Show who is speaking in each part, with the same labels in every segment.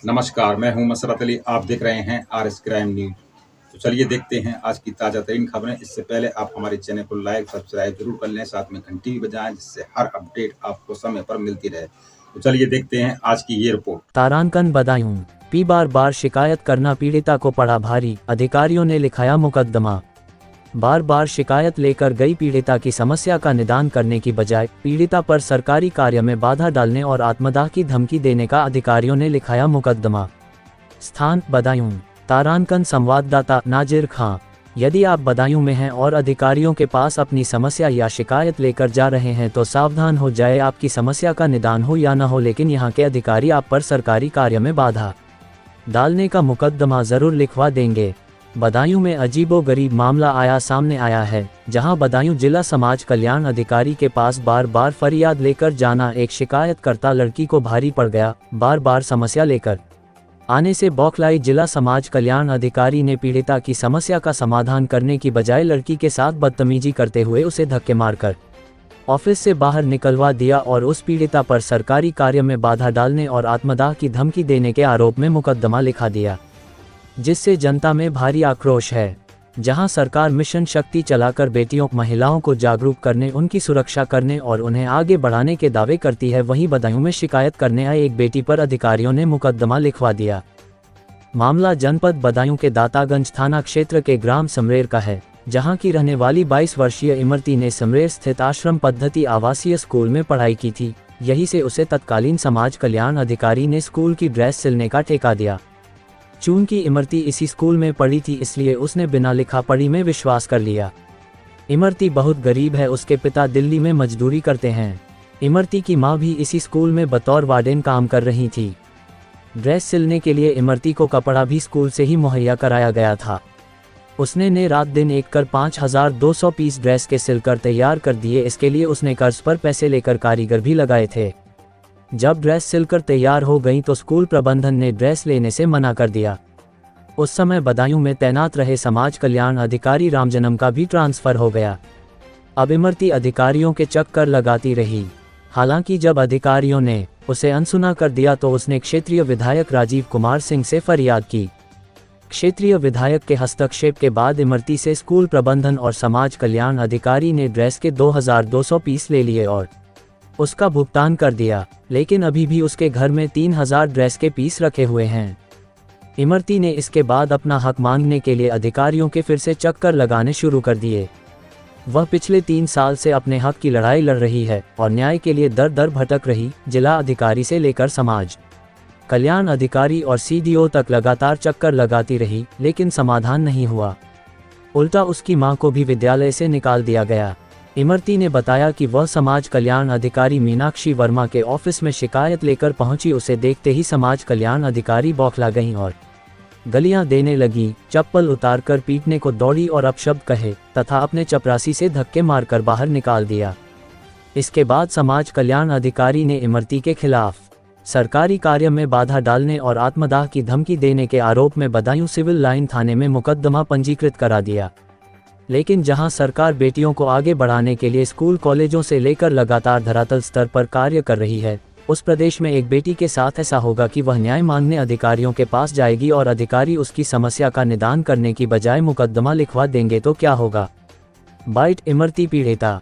Speaker 1: नमस्कार, मैं हूँ मसरत अली, आप देख रहे हैं आरएस क्राइम न्यूज़। तो चलिए देखते हैं आज की ताज़ा तरीन खबरें। इससे पहले आप हमारे चैनल को लाइक, सब्सक्राइब ज़रूर कर लें, साथ में घंटी भी बजाएं, जिससे हर अपडेट आपको समय पर मिलती रहे। तो चलिए देखते हैं आज की ये रिपोर्ट।
Speaker 2: तारांकन बदायूं पी बार बार शिकायत करना पीड़िता को पड़ा भारी, अधिकारियों ने लिखाया मुकदमा। बार बार शिकायत लेकर गई पीड़िता की समस्या का निदान करने की बजाय पीड़िता पर सरकारी कार्य में बाधा डालने और आत्मदाह की धमकी देने का अधिकारियों ने लिखाया मुकदमा। स्थान बदायूं। तारांकन संवाददाता नाजिर खां। यदि आप बदायूं में हैं और अधिकारियों के पास अपनी समस्या या शिकायत लेकर जा रहे हैं तो सावधान हो जाए, आपकी समस्या का निदान हो या न हो, लेकिन यहाँ के अधिकारी आप पर सरकारी कार्य में बाधा डालने का मुकदमा ज़रूर लिखवा देंगे। बदायूं में अजीबोगरीब मामला सामने आया है, जहां बदायूं जिला समाज कल्याण अधिकारी के पास बार बार फरियाद लेकर जाना एक शिकायतकर्ता लड़की को भारी पड़ गया। बार बार समस्या लेकर आने से बौखलाई जिला समाज कल्याण अधिकारी ने पीड़िता की समस्या का समाधान करने की बजाय लड़की के साथ बदतमीजी करते हुए उसे धक्के मारकर ऑफिस से बाहर निकलवा दिया और उस पीड़िता पर सरकारी कार्य में बाधा डालने और आत्मदाह की धमकी देने के आरोप में मुकदमा लिखा दिया, जिससे जनता में भारी आक्रोश है। जहां सरकार मिशन शक्ति चलाकर बेटियों महिलाओं को जागरूक करने, उनकी सुरक्षा करने और उन्हें आगे बढ़ाने के दावे करती है, वहीं बदायूं में शिकायत करने आई एक बेटी पर अधिकारियों ने मुकदमा लिखवा दिया। मामला जनपद बदायूं के दातागंज थाना क्षेत्र के ग्राम समरेर का है, जहां की रहने वाली 22 वर्षीय इमरती ने समरेर स्थित आश्रम पद्धति आवासीय स्कूल में पढ़ाई की थी। यहीं से उसे तत्कालीन समाज कल्याण अधिकारी ने स्कूल की ड्रेस सिलने का ठेका दिया। चूंकि इमरती इसी स्कूल में पढ़ी थी, इसलिए उसने बिना लिखा पढ़ी में विश्वास कर लिया। इमरती बहुत गरीब है, उसके पिता दिल्ली में मजदूरी करते हैं। इमरती की मां भी इसी स्कूल में बतौर वार्डन काम कर रही थी। ड्रेस सिलने के लिए इमरती को कपड़ा भी स्कूल से ही मुहैया कराया गया था। उसने ने रात दिन एक कर 5200 पीस ड्रेस के सिलकर तैयार कर दिए। इसके लिए उसने कर्ज पर पैसे लेकर कारीगर भी लगाए थे। जब ड्रेस सिलकर तैयार हो गई तो स्कूल प्रबंधन ने ड्रेस लेने से मना कर दिया। उस समय बदायूं में तैनात रहे समाज कल्याण अधिकारी रामजन्म का भी ट्रांसफर हो गया। अब इमरती अधिकारियों के चक्कर लगाती रही। हालांकि जब अधिकारियों ने उसे अनसुना कर दिया तो उसने क्षेत्रीय विधायक राजीव कुमार सिंह से फरियाद की। क्षेत्रीय विधायक के हस्तक्षेप के बाद इमरती से स्कूल प्रबंधन और समाज कल्याण अधिकारी ने ड्रेस के 2200 पीस ले लिए और उसका भुगतान कर दिया, लेकिन अभी भी उसके घर में 3000 ड्रेस के पीस रखे हुए हैं। इमरती ने इसके बाद अपना हक मांगने के लिए अधिकारियों के फिर से चक्कर लगाने शुरू कर दिए। वह पिछले 3 साल से अपने हक की लड़ाई लड़ रही है और न्याय के लिए दर दर भटक रही। जिला अधिकारी से लेकर समाज कल्याण अधिकारी और सीडीओ तक लगातार चक्कर लगाती रही, लेकिन समाधान नहीं हुआ। उल्टा उसकी मां को भी विद्यालय से निकाल दिया गया। इमरती ने बताया कि वह समाज कल्याण अधिकारी मीनाक्षी वर्मा के ऑफिस में शिकायत लेकर पहुंची। उसे देखते ही समाज कल्याण अधिकारी बौखला गईं और गलियां देने लगी, चप्पल उतारकर पीटने को दौड़ी और अपशब्द कहे तथा अपने चपरासी से धक्के मारकर बाहर निकाल दिया। इसके बाद समाज कल्याण अधिकारी ने इमरती के खिलाफ सरकारी कार्य में बाधा डालने और आत्मदाह की धमकी देने के आरोप में बदायूं सिविल लाइन थाने में मुकदमा पंजीकृत करा दिया। लेकिन जहां सरकार बेटियों को आगे बढ़ाने के लिए स्कूल कॉलेजों से लेकर लगातार धरातल स्तर पर कार्य कर रही है, उस प्रदेश में एक बेटी के साथ ऐसा होगा कि वह न्याय मांगने अधिकारियों के पास जाएगी और अधिकारी उसकी समस्या का निदान करने की बजाय मुकदमा लिखवा देंगे तो क्या होगा। बाइट इमरती पीड़िता।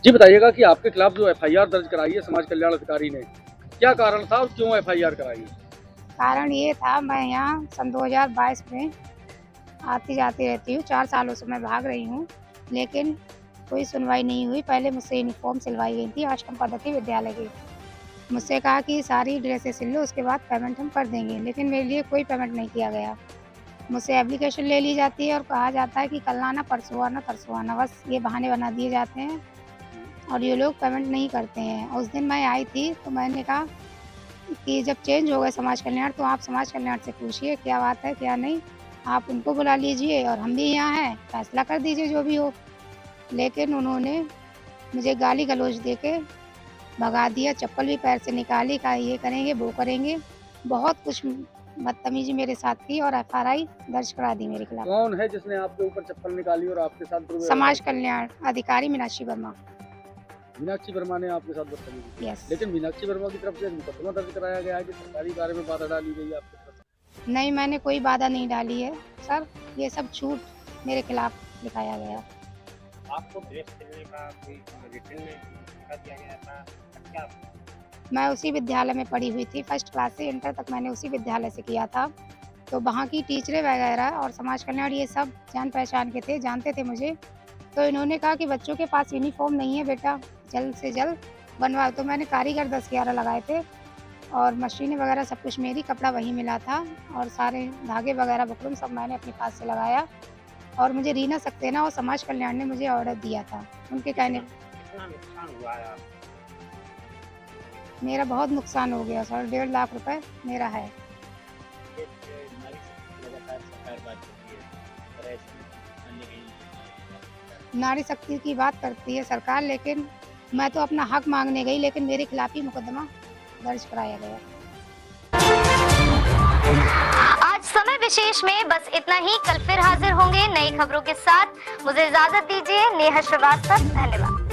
Speaker 3: जी बताइएगा कि आपके खिलाफ जो एफआईआर दर्ज कराई है समाज कल्याण अधिकारी ने, क्या कारण था और क्यों एफआईआर कराई है?
Speaker 4: कारण ये था, मैं यहाँ सन 2022 में आती जाती रहती हूँ, 4 सालों से मैं भाग रही हूँ, लेकिन कोई सुनवाई नहीं हुई। पहले मुझसे यूनिफ़ॉर्म सिलवाई गई थी अष्टम पद्धति विद्यालय की। मुझसे कहा कि सारी ड्रेसें सिल लो, उसके बाद पेमेंट हम कर देंगे, लेकिन मेरे लिए कोई पेमेंट नहीं किया गया। मुझसे एप्लीकेशन ले ली जाती है और कहा जाता है कि कल आना, परसों आना, तरसों आना, बस ये बहाने बना दिए जाते हैं और ये लोग पेमेंट नहीं करते हैं। उस दिन मैं आई थी तो मैंने कहा कि जब चेंज हो गए समाज कल्याण, तो आप समाज कल्याण से पूछिए क्या बात है क्या नहीं, आप उनको बुला लीजिए और हम भी यहाँ हैं, फैसला कर दीजिए जो भी हो। लेकिन उन्होंने मुझे गाली गलौज देके भगा दिया, चप्पल भी पैर से निकाली, कहा ये करेंगे वो करेंगे, बहुत कुछ बदतमीजी मेरे साथ की और एफआईआर दर्ज करा दी मेरे खिलाफ।
Speaker 3: कौन है जिसने आपके ऊपर चप्पल निकाली और आपके साथ दुर्व्यवहार
Speaker 4: समाज
Speaker 3: किया?
Speaker 4: कल्याण अधिकारी मीनाक्षी वर्मा।
Speaker 3: मीनाक्षी वर्मा ने आपके साथ बदतमीजी की।
Speaker 4: यस।
Speaker 3: लेकिन मीनाक्षी वर्मा की तरफ से एक मुकदमा दर्ज कराया गया है कि सरकारी कार्य में बाधा डाली गई है आपकी तरफ से।
Speaker 4: नहीं, मैंने कोई बाधा नहीं डाली है सर, ये सब झूठ मेरे खिलाफ दिखाया गया।
Speaker 5: आपको ड्रेस सिलने का कोई रिटन में कर दिया गया था, क्या?
Speaker 4: मैं उसी विद्यालय में पढ़ी हुई थी, फर्स्ट क्लास से इंटर तक मैंने उसी विद्यालय से किया था। तो वहाँ की टीचरें वगैरह और समाज कल्याण ये सब जान पहचान के थे, जानते थे मुझे। तो इन्होंने कहा कि बच्चों के पास यूनिफ़ॉर्म नहीं है बेटा, जल्द से जल्द बनवाओ। तो मैंने कारीगर 10-11 लगाए थे और मशीनें वगैरह सब कुछ मेरी, कपड़ा वहीं मिला था और सारे धागे वगैरह बुकरम सब मैंने अपने पास से लगाया। और मुझे रीना सक्सेना और समाज कल्याण ने मुझे ऑर्डर दिया था, उनके कहने।
Speaker 5: कितना नुकसान हुआ है आपको?
Speaker 4: मेरा बहुत नुकसान हो गया सर, 1.5 लाख रुपए मेरा है।
Speaker 5: नारी शक्ति लगातार सरकार बात करती है, पर ऐसे में अन्य कहीं
Speaker 4: नारी शक्ति की बात करती है सरकार, लेकिन मैं तो अपना हक मांगने गई, लेकिन मेरे खिलाफ ही मुकदमा दर्ज कराया गया।
Speaker 6: आज समय विशेष में बस इतना ही। कल फिर हाजिर होंगे नई खबरों के साथ। मुझे इजाजत दीजिए। नेहा श्रीवास्तव, धन्यवाद।